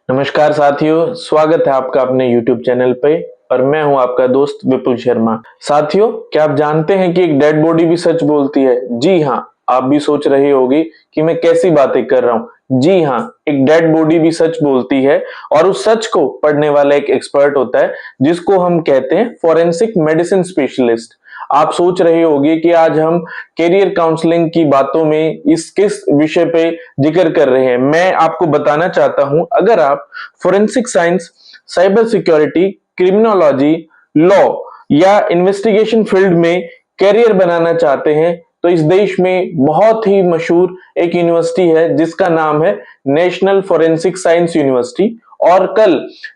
नमस्कार साथियों, स्वागत है आपका अपने YouTube चैनल पे। और मैं हूं आपका दोस्त विपुल शर्मा। साथियों, क्या आप जानते हैं कि एक डेड बॉडी भी सच बोलती है? जी हाँ, आप भी सोच रही होगी कि मैं कैसी बातें कर रहा हूं। जी हाँ, एक डेड बॉडी भी सच बोलती है और उस सच को पढ़ने वाला एक एक्सपर्ट होता है जिसको हम कहते हैं फॉरेंसिक मेडिसिन स्पेशलिस्ट। आप सोच रहे होंगे कि आज हम कैरियर काउंसलिंग की बातों में इस किस विषय पे जिक्र कर रहे हैं। मैं आपको बताना चाहता हूं, अगर आप forensic science, cyber security, criminology, law या इन्वेस्टिगेशन फील्ड में कैरियर बनाना चाहते हैं तो इस देश में बहुत ही मशहूर एक यूनिवर्सिटी है जिसका नाम है नेशनल फोरेंसिक साइंस यूनिवर्सिटी। और कल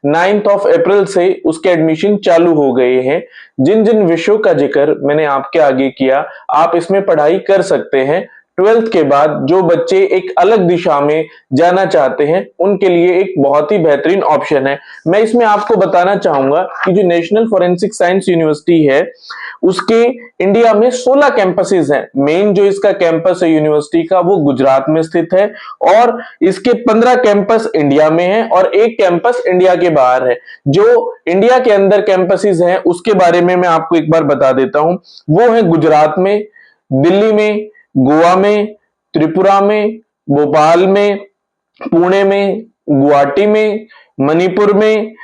9 अप्रैल से उसके एडमिशन चालू हो गए हैं। जिन जिन विषयों का जिक्र मैंने आपके आगे किया, आप इसमें पढ़ाई कर सकते हैं। 12th के बाद जो बच्चे एक अलग दिशा में जाना चाहते हैं उनके लिए एक बहुत ही बेहतरीन ऑप्शन है। मैं इसमें आपको बताना चाहूंगा कि जो नेशनल फोरेंसिक साइंस यूनिवर्सिटी है उसके इंडिया में 16 कैंपसेस हैं। मेन जो इसका कैंपस है यूनिवर्सिटी का वो गुजरात में स्थित है और इसके 15 कैंपस इंडिया में है और एक कैंपस इंडिया के बाहर है। जो इंडिया के अंदर कैंपसेस हैं उसके बारे में मैं आपको एक बार बता देता हूं। वो है गुजरात में, दिल्ली में, गोवा में, त्रिपुरा में, भोपाल में, पुणे में, गुवाहाटी में, मणिपुर में,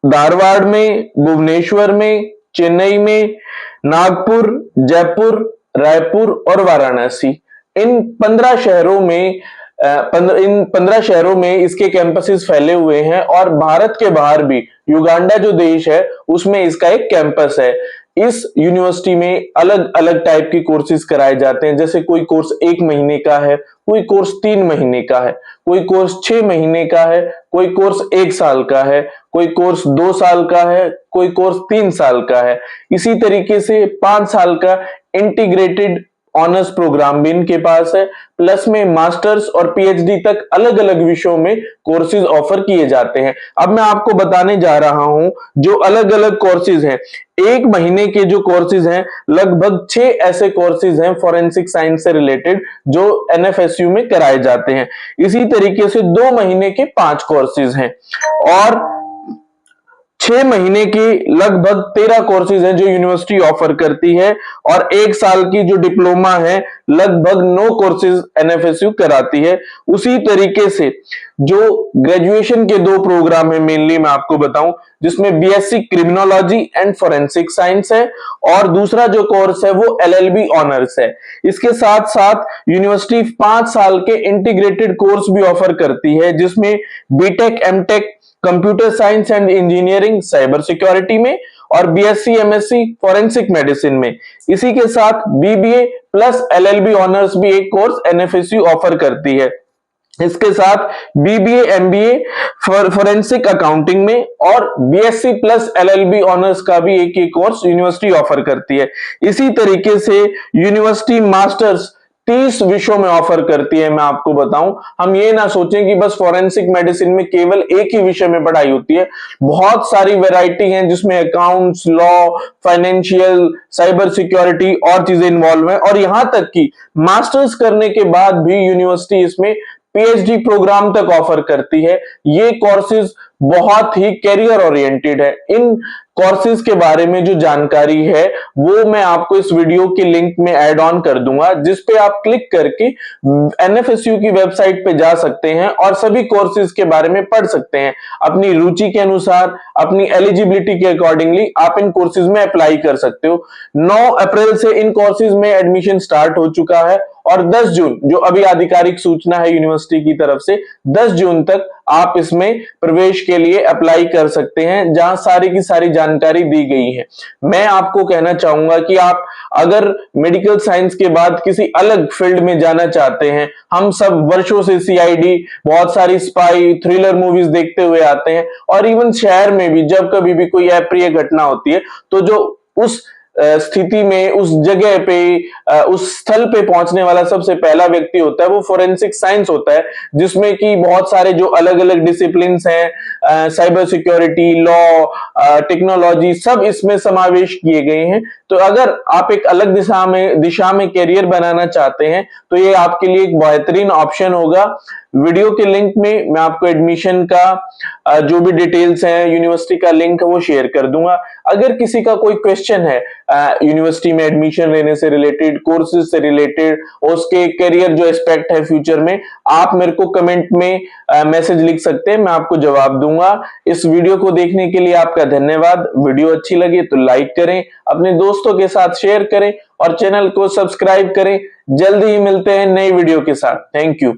धारवाड़ में, भुवनेश्वर में, चेन्नई में, नागपुर, जयपुर, रायपुर और वाराणसी। इन 15 शहरों में इन 15 शहरों में इसके कैंपसेस फैले हुए हैं और भारत के बाहर भी युगांडा जो देश है उसमें इसका एक कैंपस है। इस यूनिवर्सिटी में अलग अलग टाइप के कोर्सेज कराए जाते हैं, जैसे कोई कोर्स 1 महीने का है, कोई कोर्स 3 महीने का है, कोई कोर्स 6 महीने का है, कोई कोर्स 1 साल का है, कोई कोर्स 2 साल का है, कोई कोर्स 3 साल का है। इसी तरीके से 5 साल का इंटीग्रेटेड ऑनर्स प्रोग्राम भी इनके पास है। प्लस में मास्टर्स और पीएचडी तक अलग अलग विषयों में कोर्सेज ऑफर किए जाते हैं। अब मैं आपको बताने जा रहा हूं जो अलग अलग कोर्सेज हैं। 1 महीने के जो कोर्सेज हैं, लगभग 6 ऐसे कोर्सेज हैं फॉरेंसिक साइंस से रिलेटेड जो एनएफएसयू में कराए जाते हैं। इसी तरीके से 2 महीने के 5 कोर्सेज हैं और 6 महीने की लगभग 13 कोर्सेज हैं जो यूनिवर्सिटी ऑफर करती है और 1 साल की जो डिप्लोमा है लगभग 9 कोर्सेज एनएफएसयू कराती है। उसी तरीके से जो ग्रेजुएशन के 2 प्रोग्राम है मेनली मैं आपको बताऊं, जिसमें BSc criminology and forensic science है और दूसरा जो कोर्स है वो एलएलबी ऑनर्स है। इसके साथ साथ यूनिवर्सिटी 5 साल के इंटीग्रेटेड कोर्स भी ऑफर करती है जिसमें BTech, MTech, computer science and engineering, cyber security में और बीएससी एमएससी फॉरेंसिक मेडिसिन में। इसी के साथ बीबीए प्लस एलएलबी ऑनर्स भी एक कोर्स एनएफएसयू ऑफर करती है। इसके साथ बीबीए एमबीए फॉरेंसिक अकाउंटिंग में और बीएससी प्लस एलएलबी ऑनर्स का भी एक ही कोर्स यूनिवर्सिटी ऑफर करती है। इसी तरीके से यूनिवर्सिटी मास्टर्स 30 विषयों में ऑफर करती है। मैं आपको बताऊं, हम ये ना सोचें कि बस फॉरेंसिक मेडिसिन में केवल एक ही विषय में पढ़ाई होती है। बहुत सारी वैरायटी हैं जिसमें accounts, law, financial, cyber security और चीजें इन्वॉल्व हैं और यहां तक कि मास्टर्स करने के बाद भी यूनिवर्सिटी इसमें पीएचडी प्रोग्राम तक ऑफर करती है। ये कोर्सेज बहुत ही कैरियर ओरिएंटेड है। इन कोर्सेज के बारे में जो जानकारी है वो मैं आपको इस वीडियो के लिंक में ऐड ऑन कर दूंगा, जिस पे आप क्लिक करके एनएफएसयू की वेबसाइट पे जा सकते हैं और सभी कोर्सेज के बारे में पढ़ सकते हैं। अपनी रुचि के अनुसार, अपनी एलिजिबिलिटी के अकॉर्डिंगली आप इन कोर्सेज में अप्लाई कर सकते हो। 9 अप्रैल से इन कोर्सेज में एडमिशन स्टार्ट हो चुका है और 10 जून जो अभी आधिकारिक सूचना है यूनिवर्सिटी की तरफ से, 10 जून तक आप इसमें प्रवेश के लिए अप्लाई कर सकते हैं, जहां सारी की सारी जानकारी दी गई है। मैं आपको कहना चाहूंगा कि आप अगर मेडिकल साइंस के बाद किसी अलग फील्ड में जाना चाहते हैं, हम सब वर्षों से सीआईडी, बहुत सारी स्पाई थ्रिलर मूवीज देखते हुए आते हैं और इवन शहर में भी जब कभी भी कोई अप्रिय घटना होती है तो जो उस स्थिति में, उस जगह पे, उस स्थल पे पहुंचने वाला सबसे पहला व्यक्ति होता है वो फोरेंसिक साइंस होता है, जिसमें कि बहुत सारे जो अलग अलग डिसिप्लिन्स हैं, साइबर सिक्योरिटी, लॉ, टेक्नोलॉजी, सब इसमें समावेश किए गए हैं। तो अगर आप एक अलग दिशा में करियर बनाना चाहते हैं तो ये आपके लिए एक बेहतरीन ऑप्शन होगा। वीडियो के लिंक में मैं आपको एडमिशन का जो भी डिटेल्स है, यूनिवर्सिटी का लिंक है वो शेयर कर दूंगा। अगर किसी का कोई क्वेश्चन है यूनिवर्सिटी में एडमिशन लेने से रिलेटेड, कोर्सेज से रिलेटेड, उसके करियर जो एस्पेक्ट है फ्यूचर में, आप मेरे को कमेंट में मैसेज लिख सकते हैं, मैं आपको जवाब दूंगा। इस वीडियो को देखने के लिए आपका धन्यवाद। वीडियो अच्छी लगी तो लाइक करें, अपने दोस्तों के साथ शेयर करें और चैनल को सब्सक्राइब करें। जल्दी ही मिलते हैं नई वीडियो के साथ। Thank you.